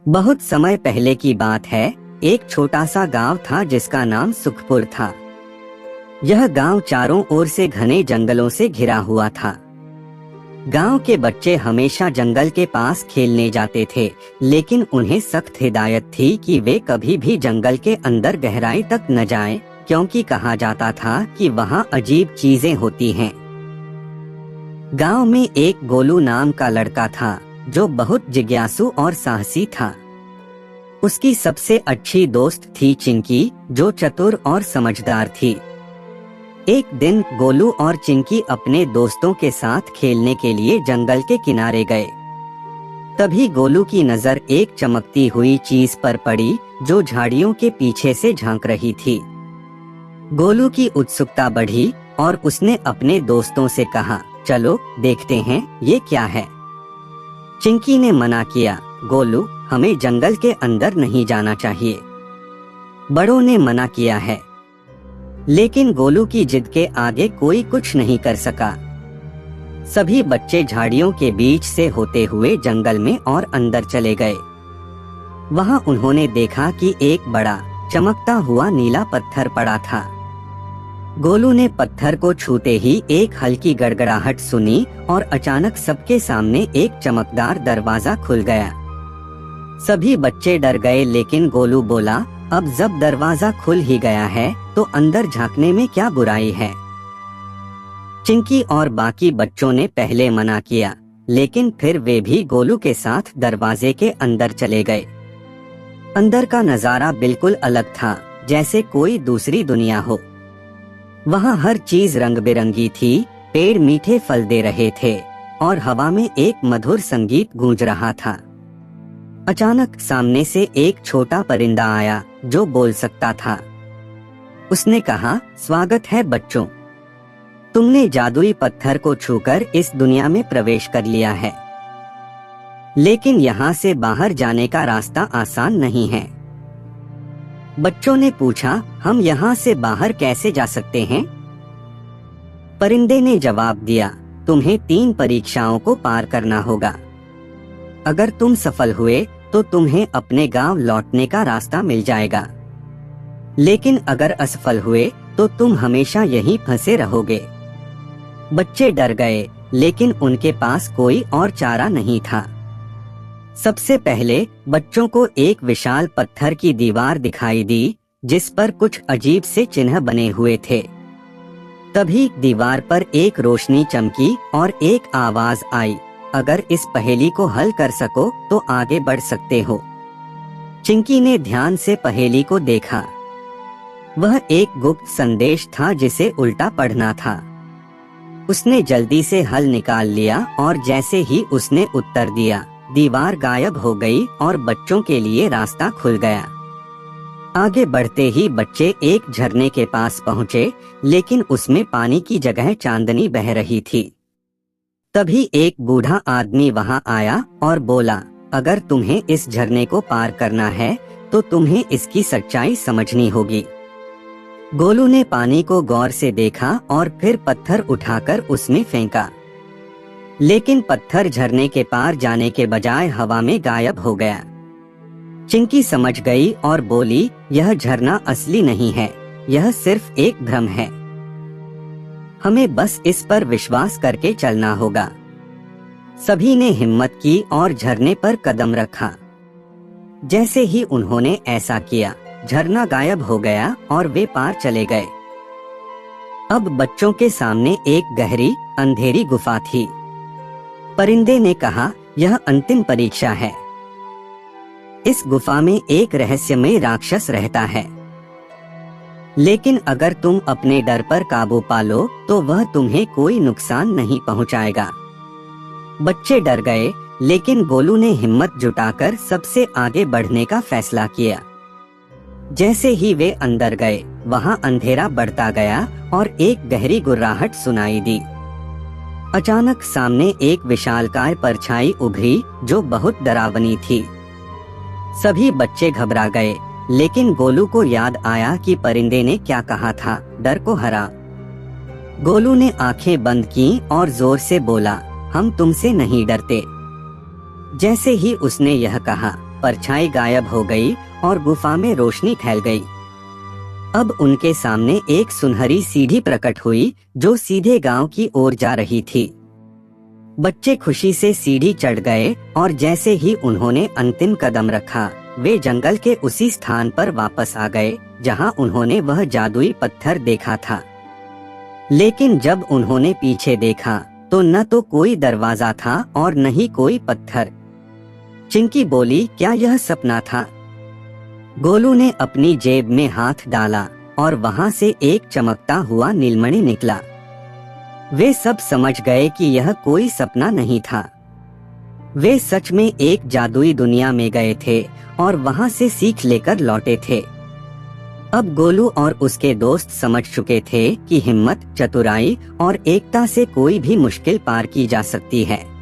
बहुत समय पहले की बात है। एक छोटा सा गांव था जिसका नाम सुखपुर था। यह गांव चारों ओर से घने जंगलों से घिरा हुआ था। गांव के बच्चे हमेशा जंगल के पास खेलने जाते थे, लेकिन उन्हें सख्त हिदायत थी कि वे कभी भी जंगल के अंदर गहराई तक न जाएं, क्योंकि कहा जाता था कि वहां अजीब चीजें होती हैं। गांव में एक गोलू नाम का लड़का था जो बहुत जिज्ञासु और साहसी था। उसकी सबसे अच्छी दोस्त थी चिंकी, जो चतुर और समझदार थी। एक दिन गोलू और चिंकी अपने दोस्तों के साथ खेलने के लिए जंगल के किनारे गए। तभी गोलू की नजर एक चमकती हुई चीज पर पड़ी जो झाड़ियों के पीछे से झांक रही थी। गोलू की उत्सुकता बढ़ी और उसने अपने दोस्तों से कहा, चलो देखते हैं ये क्या है। चिंकी ने मना किया, गोलू हमें जंगल के अंदर नहीं जाना चाहिए, बड़ों ने मना किया है। लेकिन गोलू की जिद के आगे कोई कुछ नहीं कर सका। सभी बच्चे झाड़ियों के बीच से होते हुए जंगल में और अंदर चले गए। वहां उन्होंने देखा कि एक बड़ा चमकता हुआ नीला पत्थर पड़ा था। गोलू ने पत्थर को छूते ही एक हल्की गड़गड़ाहट सुनी और अचानक सबके सामने एक चमकदार दरवाजा खुल गया। सभी बच्चे डर गए, लेकिन गोलू बोला, अब जब दरवाजा खुल ही गया है तो अंदर झांकने में क्या बुराई है। चिंकी और बाकी बच्चों ने पहले मना किया, लेकिन फिर वे भी गोलू के साथ दरवाजे के अंदर चले गए। अंदर का नजारा बिल्कुल अलग था, जैसे कोई दूसरी दुनिया हो। वहाँ हर चीज रंग बिरंगी थी, पेड़ मीठे फल दे रहे थे और हवा में एक मधुर संगीत गूंज रहा था। अचानक सामने से एक छोटा परिंदा आया जो बोल सकता था। उसने कहा, स्वागत है बच्चों, तुमने जादुई पत्थर को छूकर इस दुनिया में प्रवेश कर लिया है। लेकिन यहाँ से बाहर जाने का रास्ता आसान नहीं है। बच्चों ने पूछा, हम यहाँ से बाहर कैसे जा सकते हैं? परिंदे ने जवाब दिया, तुम्हें 3 परीक्षाओं को पार करना होगा। अगर तुम सफल हुए तो तुम्हें अपने गांव लौटने का रास्ता मिल जाएगा, लेकिन अगर असफल हुए तो तुम हमेशा यहीं फंसे रहोगे। बच्चे डर गए, लेकिन उनके पास कोई और चारा नहीं था। सबसे पहले बच्चों को एक विशाल पत्थर की दीवार दिखाई दी, जिस पर कुछ अजीब से चिन्ह बने हुए थे। तभी दीवार पर एक रोशनी चमकी और एक आवाज आई, अगर इस पहेली को हल कर सको तो आगे बढ़ सकते हो। चिंकी ने ध्यान से पहेली को देखा। वह एक गुप्त संदेश था जिसे उल्टा पढ़ना था। उसने जल्दी से हल निकाल लिया और जैसे ही उसने उत्तर दिया, दीवार गायब हो गई और बच्चों के लिए रास्ता खुल गया। आगे बढ़ते ही बच्चे एक झरने के पास पहुँचे, लेकिन उसमें पानी की जगह चांदनी बह रही थी। तभी एक बूढ़ा आदमी वहां आया और बोला, अगर तुम्हें इस झरने को पार करना है तो तुम्हें इसकी सच्चाई समझनी होगी। गोलू ने पानी को गौर से देखा और फिर पत्थर उठाकर उसमें फेंका, लेकिन पत्थर झरने के पार जाने के बजाय हवा में गायब हो गया। चिंकी समझ गई और बोली, यह झरना असली नहीं है, यह सिर्फ एक भ्रम है। हमें बस इस पर विश्वास करके चलना होगा। सभी ने हिम्मत की और झरने पर कदम रखा। जैसे ही उन्होंने ऐसा किया, झरना गायब हो गया और वे पार चले गए। अब बच्चों के सामने एक गहरी अंधेरी गुफा थी। परिंदे ने कहा, यह अंतिम परीक्षा है। इस गुफा में एक रहस्यमय राक्षस रहता है, लेकिन अगर तुम अपने डर पर काबू पालो तो वह तुम्हें कोई नुकसान नहीं पहुंचाएगा। बच्चे डर गए, लेकिन गोलू ने हिम्मत जुटाकर सबसे आगे बढ़ने का फैसला किया। जैसे ही वे अंदर गए, वहां अंधेरा बढ़ता गया और एक गहरी गुर्राहट सुनाई दी। अचानक सामने एक विशालकाय परछाई उभरी जो बहुत डरावनी थी। सभी बच्चे घबरा गए, लेकिन गोलू को याद आया कि परिंदे ने क्या कहा था, डर को हरा। गोलू ने आंखें बंद की और जोर से बोला, हम तुमसे नहीं डरते। जैसे ही उसने यह कहा, परछाई गायब हो गई और गुफा में रोशनी फैल गई। अब उनके सामने एक सुनहरी सीढ़ी प्रकट हुई जो सीधे गांव की ओर जा रही थी। बच्चे खुशी से सीढ़ी चढ़ गए और जैसे ही उन्होंने अंतिम कदम रखा, वे जंगल के उसी स्थान पर वापस आ गए जहां उन्होंने वह जादुई पत्थर देखा था। लेकिन जब उन्होंने पीछे देखा तो न तो कोई दरवाजा था और न ही कोई पत्थर। चिंकी बोली, क्या यह सपना था? गोलू ने अपनी जेब में हाथ डाला और वहां से एक चमकता हुआ नीलमणि निकला। वे सब समझ गए कि यह कोई सपना नहीं था। वे सच में एक जादुई दुनिया में गए थे और वहां से सीख लेकर लौटे थे। अब गोलू और उसके दोस्त समझ चुके थे कि हिम्मत, चतुराई और एकता से कोई भी मुश्किल पार की जा सकती है।